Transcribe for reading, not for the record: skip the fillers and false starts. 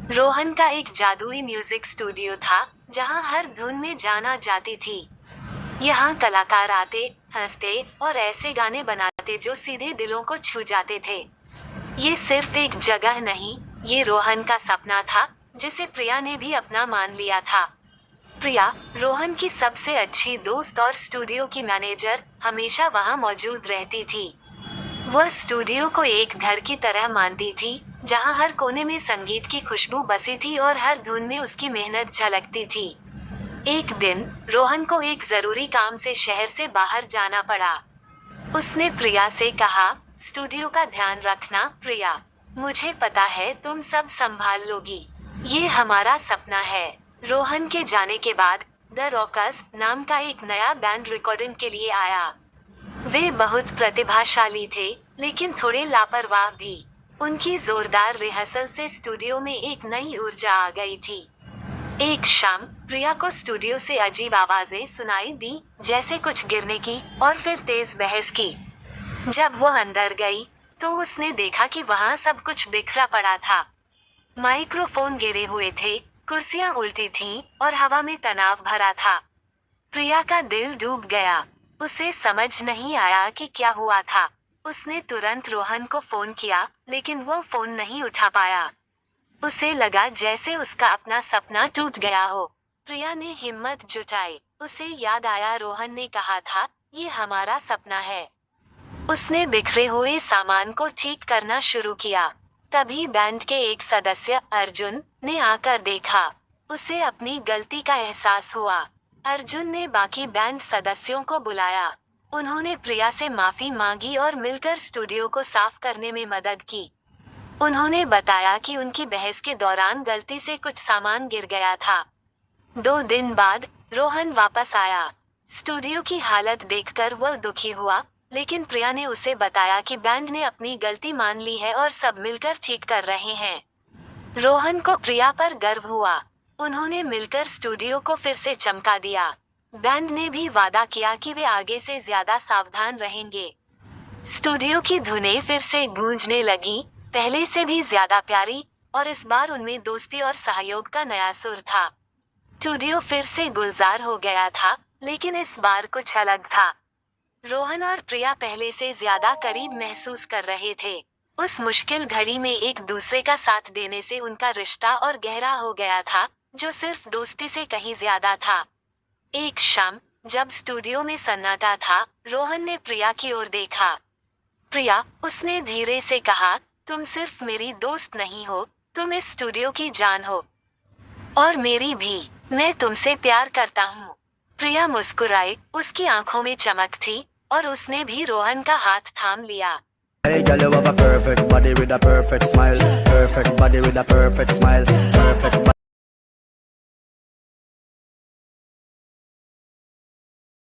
रोहन का एक जादुई म्यूजिक स्टूडियो था जहां हर धुन में जाना जाती थी। यहाँ कलाकार आते, हंसते और ऐसे गाने बनाते जो सीधे दिलों को छू जाते थे। ये सिर्फ एक जगह नहीं, ये रोहन का सपना था जिसे प्रिया ने भी अपना मान लिया था। प्रिया, रोहन की सबसे अच्छी दोस्त और स्टूडियो की मैनेजर, हमेशा वहाँ मौजूद रहती थी। वह स्टूडियो को एक घर की तरह मानती थी, जहाँ हर कोने में संगीत की खुशबू बसी थी और हर धुन में उसकी मेहनत झलकती थी। एक दिन रोहन को एक जरूरी काम से शहर से बाहर जाना पड़ा। उसने प्रिया से कहा, स्टूडियो का ध्यान रखना प्रिया, मुझे पता है तुम सब संभाल लोगी, ये हमारा सपना है। रोहन के जाने के बाद द रॉकर्स नाम का एक नया बैंड रिकॉर्डिंग के लिए आया। वे बहुत प्रतिभाशाली थे, लेकिन थोड़े लापरवाह भी। उनकी जोरदार रिहर्सल से स्टूडियो में एक नई ऊर्जा आ गई थी। एक शाम प्रिया को स्टूडियो से अजीब आवाजें सुनाई दी, जैसे कुछ गिरने की और फिर तेज बहस की। जब वो अंदर गई तो उसने देखा कि वहाँ सब कुछ बिखरा पड़ा था। माइक्रोफोन गिरे हुए थे, कुर्सियां उल्टी थीं और हवा में तनाव भरा था। प्रिया का दिल डूब गया। उसे समझ नहीं आया कि क्या हुआ था। उसने तुरंत रोहन को फोन किया, लेकिन वो फोन नहीं उठा पाया। उसे लगा जैसे उसका अपना सपना टूट गया हो। प्रिया ने हिम्मत जुटाई। उसे याद आया रोहन ने कहा था, ये हमारा सपना है। उसने बिखरे हुए सामान को ठीक करना शुरू किया। तभी बैंड के एक सदस्य अर्जुन ने आकर देखा। उसे अपनी गलती का एहसास हुआ। अर्जुन ने बाकी बैंड सदस्यों को बुलाया। उन्होंने प्रिया से माफी मांगी और मिलकर स्टूडियो को साफ करने में मदद की। उन्होंने बताया कि उनकी बहस के दौरान गलती से कुछ सामान गिर गया था। 2 दिन बाद रोहन वापस आया। स्टूडियो की हालत देखकर वह दुखी हुआ, लेकिन प्रिया ने उसे बताया कि बैंड ने अपनी गलती मान ली है और सब मिलकर ठीक कर रहे हैं। रोहन को प्रिया पर गर्व हुआ। उन्होंने मिलकर स्टूडियो को फिर से चमका दिया। बैंड ने भी वादा किया कि वे आगे से ज्यादा सावधान रहेंगे। स्टूडियो की धुनें फिर से गूंजने लगी, पहले से भी ज्यादा प्यारी, और इस बार उनमें दोस्ती और सहयोग का नया सुर था। स्टूडियो फिर से गुलजार हो गया था, लेकिन इस बार कुछ अलग था। रोहन और प्रिया पहले से ज्यादा करीब महसूस कर रहे थे। उस मुश्किल घड़ी में एक दूसरे का साथ देने से उनका रिश्ता और गहरा हो गया था, जो सिर्फ दोस्ती से कहीं ज्यादा था। एक शाम जब स्टूडियो में सन्नाटा था, रोहन ने प्रिया की ओर देखा। प्रिया, उसने धीरे से कहा, तुम सिर्फ मेरी दोस्त नहीं हो, तुम इस स्टूडियो की जान हो। और मेरी भी। मैं तुमसे प्यार करता हूँ। प्रिया मुस्कुराई, उसकी आंखों में चमक थी, और उसने भी रोहन का हाथ थाम लिया। Hey girl, you have a perfect body with a perfect smile. Perfect body with a perfect smile. Perfect